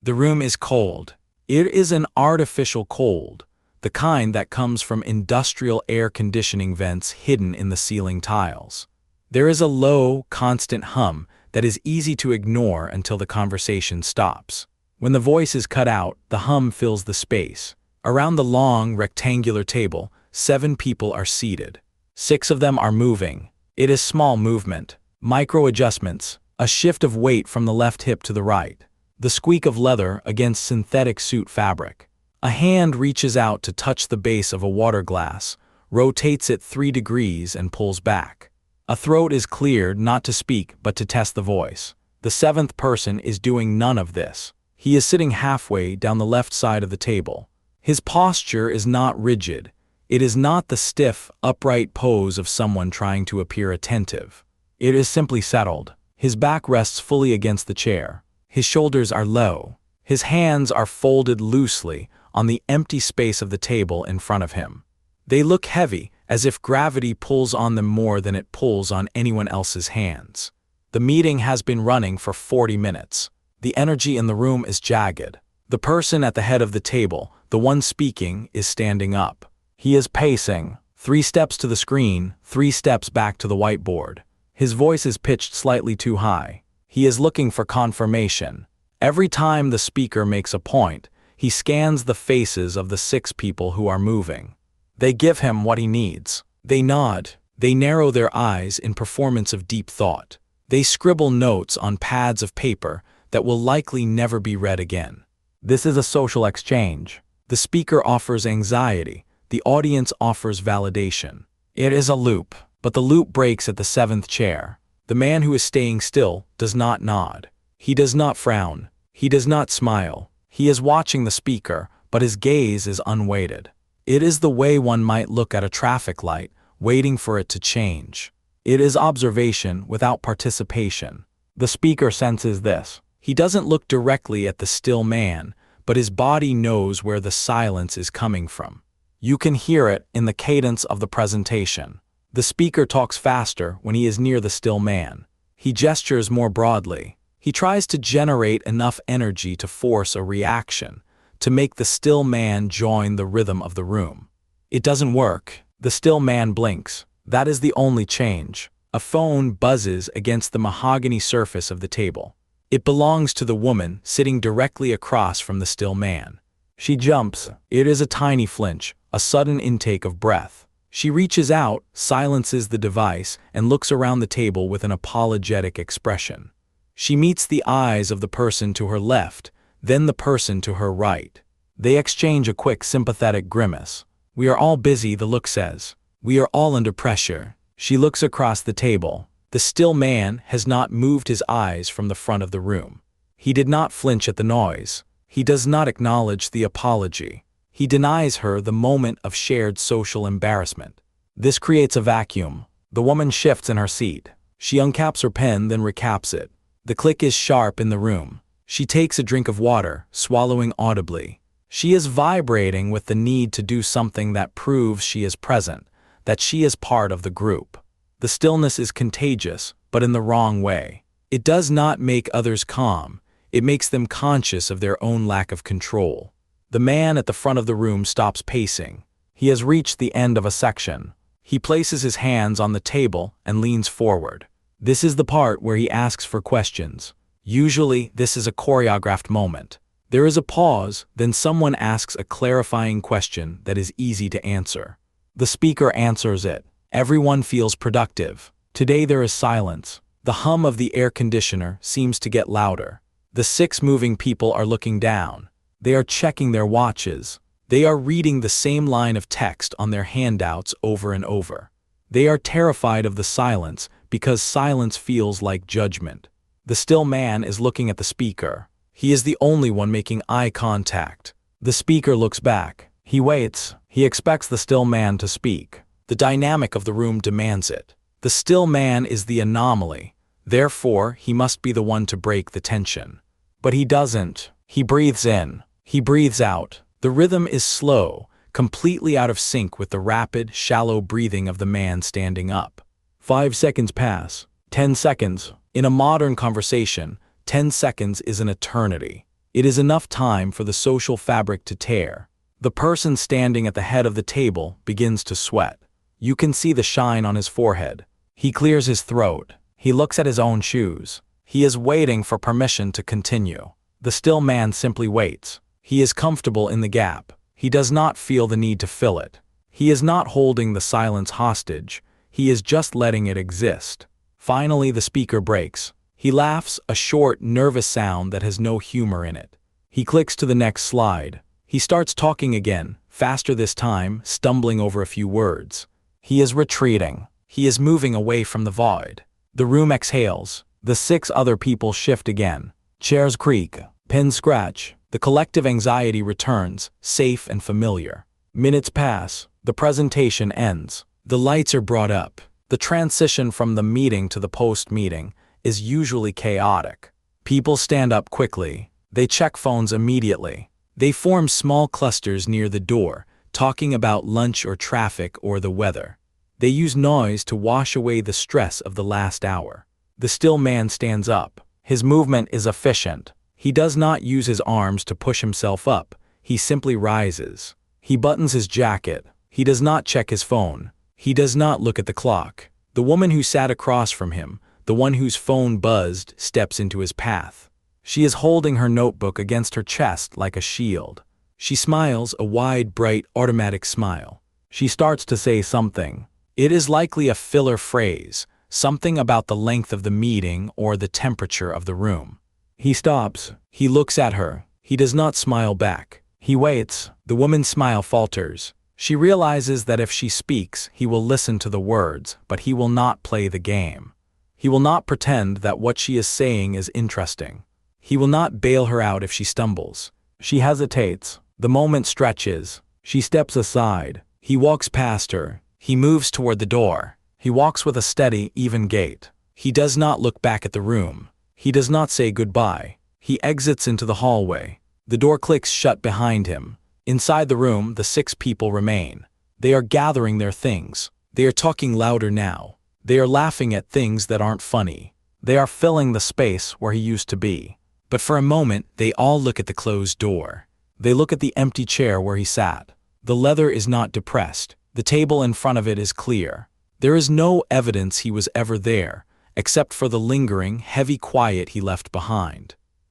The room is cold. It is an artificial cold, the kind that comes from industrial air conditioning vents hidden in the ceiling tiles. There is a low, constant hum that is easy to ignore until the conversation stops. When the voice is cut out, the hum fills the space. Around the long, rectangular table, 7 people are seated. 6 of them are moving. It is small movement, micro-adjustments, a shift of weight from the left hip to the right, the squeak of leather against synthetic suit fabric. A hand reaches out to touch the base of a water glass, rotates it 3 degrees and pulls back. A throat is cleared not to speak but to test the voice. The 7th person is doing none of this. He is sitting halfway down the left side of the table. His posture is not rigid. It is not the stiff, upright pose of someone trying to appear attentive. It is simply settled. His back rests fully against the chair. His shoulders are low. His hands are folded loosely on the empty space of the table in front of him. They look heavy, as if gravity pulls on them more than it pulls on anyone else's hands. The meeting has been running for 40 minutes. The energy in the room is jagged. The person at the head of the table, the one speaking, is standing up. He is pacing, 3 steps to the screen, 3 steps back to the whiteboard. His voice is pitched slightly too high. He is looking for confirmation. Every time the speaker makes a point, he scans the faces of the 6 people who are moving. They give him what he needs. They nod. They narrow their eyes in performance of deep thought. They scribble notes on pads of paper that will likely never be read again. This is a social exchange. The speaker offers anxiety. The audience offers validation. It is a loop, but the loop breaks at the 7th chair. The man who is staying still does not nod. He does not frown. He does not smile. He is watching the speaker, but his gaze is unweighted. It is the way one might look at a traffic light, waiting for it to change. It is observation without participation. The speaker senses this. He doesn't look directly at the still man, but his body knows where the silence is coming from. You can hear it in the cadence of the presentation. The speaker talks faster when he is near the still man. He gestures more broadly. He tries to generate enough energy to force a reaction, to make the still man join the rhythm of the room. It doesn't work. The still man blinks. That is the only change. A phone buzzes against the mahogany surface of the table. It belongs to the woman sitting directly across from the still man. She jumps. It is a tiny flinch, a sudden intake of breath. She reaches out, silences the device, and looks around the table with an apologetic expression. She meets the eyes of the person to her left, then the person to her right. They exchange a quick, sympathetic grimace. "We are all busy," the look says. "We are all under pressure." She looks across the table. The still man has not moved his eyes from the front of the room. He did not flinch at the noise. He does not acknowledge the apology. He denies her the moment of shared social embarrassment. This creates a vacuum. The woman shifts in her seat. She uncaps her pen, then recaps it. The click is sharp in the room. She takes a drink of water, swallowing audibly. She is vibrating with the need to do something that proves she is present, that she is part of the group. The stillness is contagious, but in the wrong way. It does not make others calm. It makes them conscious of their own lack of control. The man at the front of the room stops pacing. He has reached the end of a section. He places his hands on the table and leans forward. This is the part where he asks for questions. Usually, this is a choreographed moment. There is a pause, then someone asks a clarifying question that is easy to answer. The speaker answers it. Everyone feels productive. Today there is silence. The hum of the air conditioner seems to get louder. The 6 moving people are looking down. They are checking their watches. They are reading the same line of text on their handouts over and over. They are terrified of the silence because silence feels like judgment. The still man is looking at the speaker. He is the only one making eye contact. The speaker looks back. He waits. He expects the still man to speak. The dynamic of the room demands it. The still man is the anomaly. Therefore, he must be the one to break the tension. But he doesn't. He breathes in. He breathes out. The rhythm is slow, completely out of sync with the rapid, shallow breathing of the man standing up. 5 seconds pass. 10 seconds. In a modern conversation, 10 seconds is an eternity. It is enough time for the social fabric to tear. The person standing at the head of the table begins to sweat. You can see the shine on his forehead. He clears his throat. He looks at his own shoes. He is waiting for permission to continue. The still man simply waits. He is comfortable in the gap. He does not feel the need to fill it. He is not holding the silence hostage. He is just letting it exist. Finally, the speaker breaks. He laughs, a short, nervous sound that has no humor in it. He clicks to the next slide. He starts talking again, faster this time, stumbling over a few words. He is retreating. He is moving away from the void. The room exhales. The 6 other people shift again. Chairs creak. Pens scratch. The collective anxiety returns, safe and familiar. Minutes pass. The presentation ends. The lights are brought up. The transition from the meeting to the post-meeting is usually chaotic. People stand up quickly. They check phones immediately. They form small clusters near the door, talking about lunch or traffic or the weather. They use noise to wash away the stress of the last hour. The still man stands up. His movement is efficient. He does not use his arms to push himself up. He simply rises. He buttons his jacket. He does not check his phone. He does not look at the clock. The woman who sat across from him, the one whose phone buzzed, steps into his path. She is holding her notebook against her chest like a shield. She smiles, a wide, bright, automatic smile. She starts to say something. It is likely a filler phrase, something about the length of the meeting or the temperature of the room. He stops. He looks at her. He does not smile back. He waits. The woman's smile falters. She realizes that if she speaks, he will listen to the words, but he will not play the game. He will not pretend that what she is saying is interesting. He will not bail her out if she stumbles. She hesitates. The moment stretches. She steps aside. He walks past her. He moves toward the door. He walks with a steady, even gait. He does not look back at the room. He does not say goodbye. He exits into the hallway. The door clicks shut behind him. Inside the room, the 6 people remain. They are gathering their things. They are talking louder now. They are laughing at things that aren't funny. They are filling the space where he used to be. But for a moment, they all look at the closed door. They look at the empty chair where he sat. The leather is not depressed. The table in front of it is clear. There is no evidence he was ever there, except for the lingering, heavy quiet he left behind.